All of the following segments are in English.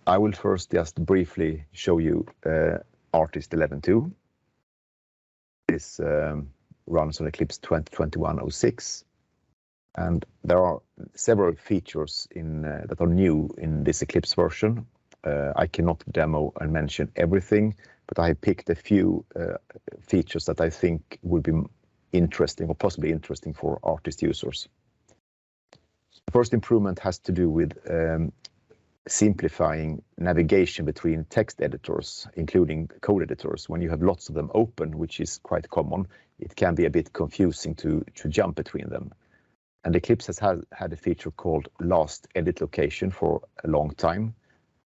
I will first just briefly show you RTist 11.2. This runs on Eclipse 2021.06, and there are several features that are new in this Eclipse version. I cannot demo and mention everything, but I picked a few features that I think would be interesting or possibly interesting for RTist users. The first improvement has to do with simplifying navigation between text editors, including code editors. When you have lots of them open, which is quite common, it can be a bit confusing to jump between them. And Eclipse has had a feature called last edit location for a long time,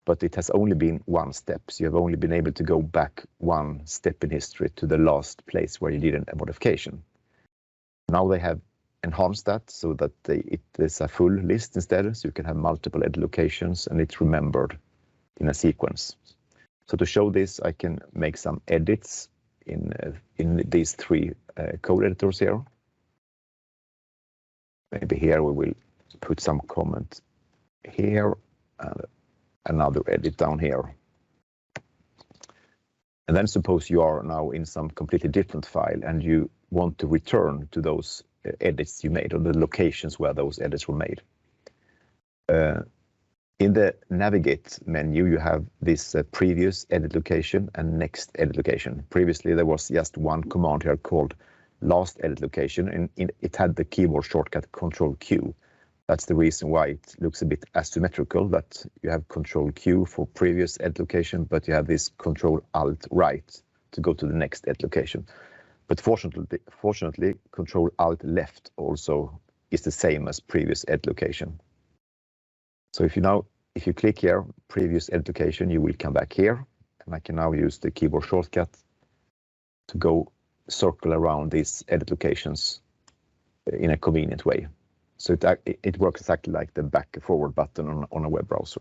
but it has only been one step. So you have only been able to go back one step in history to the last place where you did a modification. Now they have enhanced that so that it is a full list instead, so you can have multiple edit locations and it's remembered in a sequence. So to show this, I can make some edits in these three code editors here. Maybe here we will put some comment here and another edit down here. And then suppose you are now in some completely different file and you want to return to those edits you made or the locations where those edits were made. In the navigate menu, you have this previous edit location and next edit location. Previously, there was just one command here called last edit location, and it had the keyboard shortcut Control Q. That's the reason why it looks a bit asymmetrical, that you have Control Q for previous edit location, but you have this Control Alt right to go to the next edit location. But fortunately, Control Alt left also is the same as previous edit location. So if you click here, previous edit location, you will come back here, and I can now use the keyboard shortcut to go circle around these edit locations in a convenient way. So it works exactly like the back and forward button on a web browser.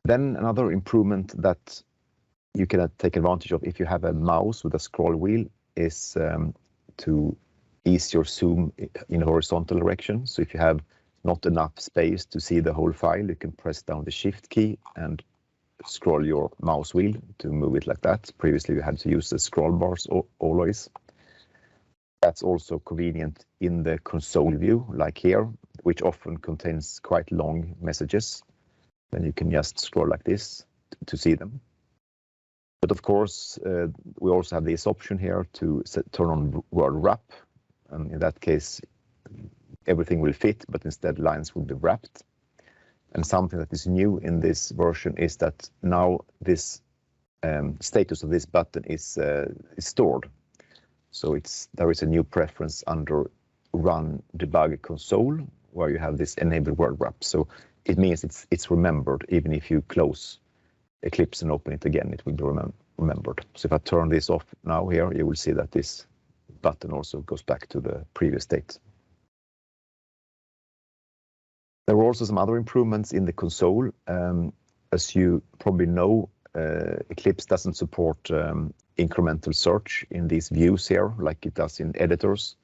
Then another improvement that you can take advantage of if you have a mouse with a scroll wheel is to ease your zoom in a horizontal direction. So if you have not enough space to see the whole file, you can press down the Shift key and scroll your mouse wheel to move it like that. Previously, you had to use the scroll bars always. That's also convenient in the console view, like here, which often contains quite long messages. Then you can just scroll like this to see them. But of course, we also have this option here to turn on word wrap. And in that case, everything will fit, but instead lines will be wrapped. And something that is new in this version is that now this status of this button is stored. So there is a new preference under Run Debug Console, where you have this Enable Word Wrap. So it means it's remembered. Even if you close Eclipse and open it again, it will be remembered. So if I turn this off now here, you will see that this button also goes back to the previous state. There were also some other improvements in the console. As you probably know, Eclipse doesn't support incremental search in these views here like it does in editors,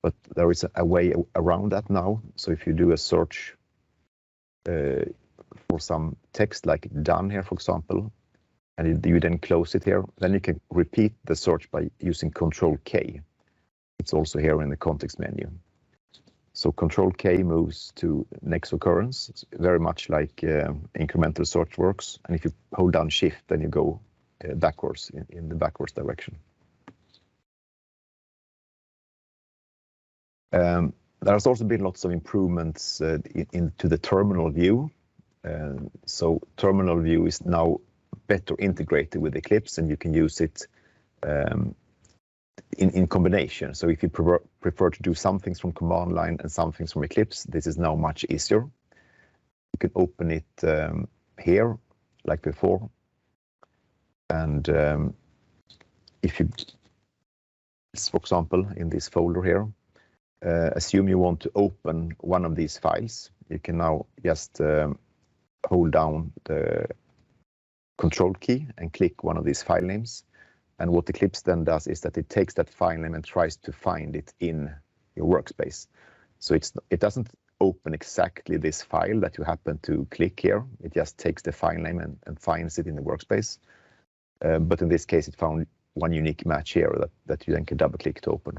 but there is a way around that now. So if you do a search for some text like done here, for example, and you then close it here, then you can repeat the search by using Control K. It's also here in the context menu. So Control K moves to next occurrence. It's very much like incremental search works. And if you hold down Shift, then you go backwards in the backwards direction. There's also been lots of improvements into the terminal view. So terminal view is now better integrated with Eclipse, and you can use it in combination. So if you prefer to do some things from command line and some things from Eclipse, this is now much easier. You can open it here like before. And if you for example, in this folder here. Assume you want to open one of these files. You can now just hold down the Control key and click one of these file names. And what Eclipse then does is that it takes that file name and tries to find it in your workspace. So it doesn't open exactly this file that you happen to click here. It just takes the file name and finds it in the workspace. But in this case, it found one unique match here that you then can double click to open.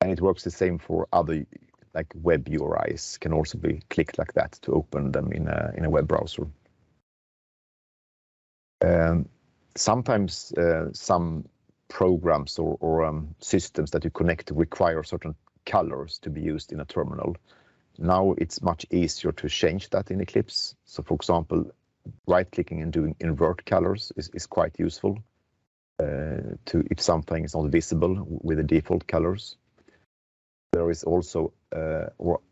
And it works the same for other, like web URIs can also be clicked like that to open them in a web browser. Sometimes some programs or systems that you connect require certain colors to be used in a terminal. Now it's much easier to change that in Eclipse. So for example, right-clicking and doing invert colors is quite useful if something is not visible with the default colors. There is also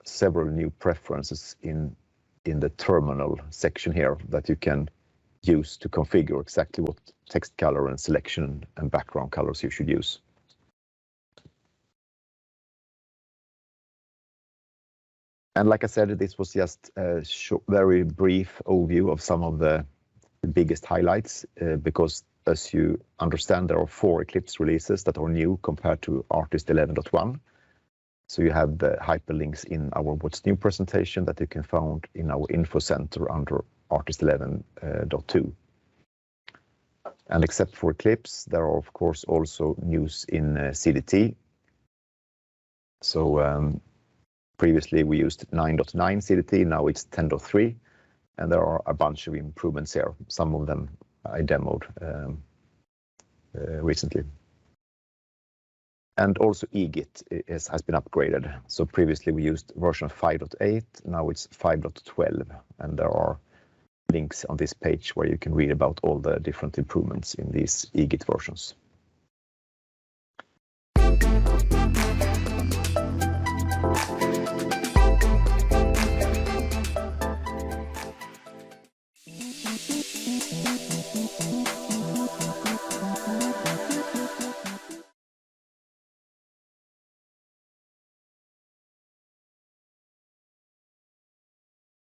several new preferences in the terminal section here that you can use to configure exactly what text color and selection and background colors you should use. And like I said, this was just a very brief overview of some of the biggest highlights, because as you understand, there are 4 Eclipse releases that are new compared to RTist 11.1. So you have the hyperlinks in our What's New presentation that you can find in our info center under RTist 11.2. And except for Eclipse, there are of course also news in CDT. So previously we used 9.9 CDT, now it's 10.3, and there are a bunch of improvements here. Some of them I demoed recently. And also eGit has been upgraded. So previously we used version 5.8, now it's 5.12, and there are links on this page where you can read about all the different improvements in these eGit versions.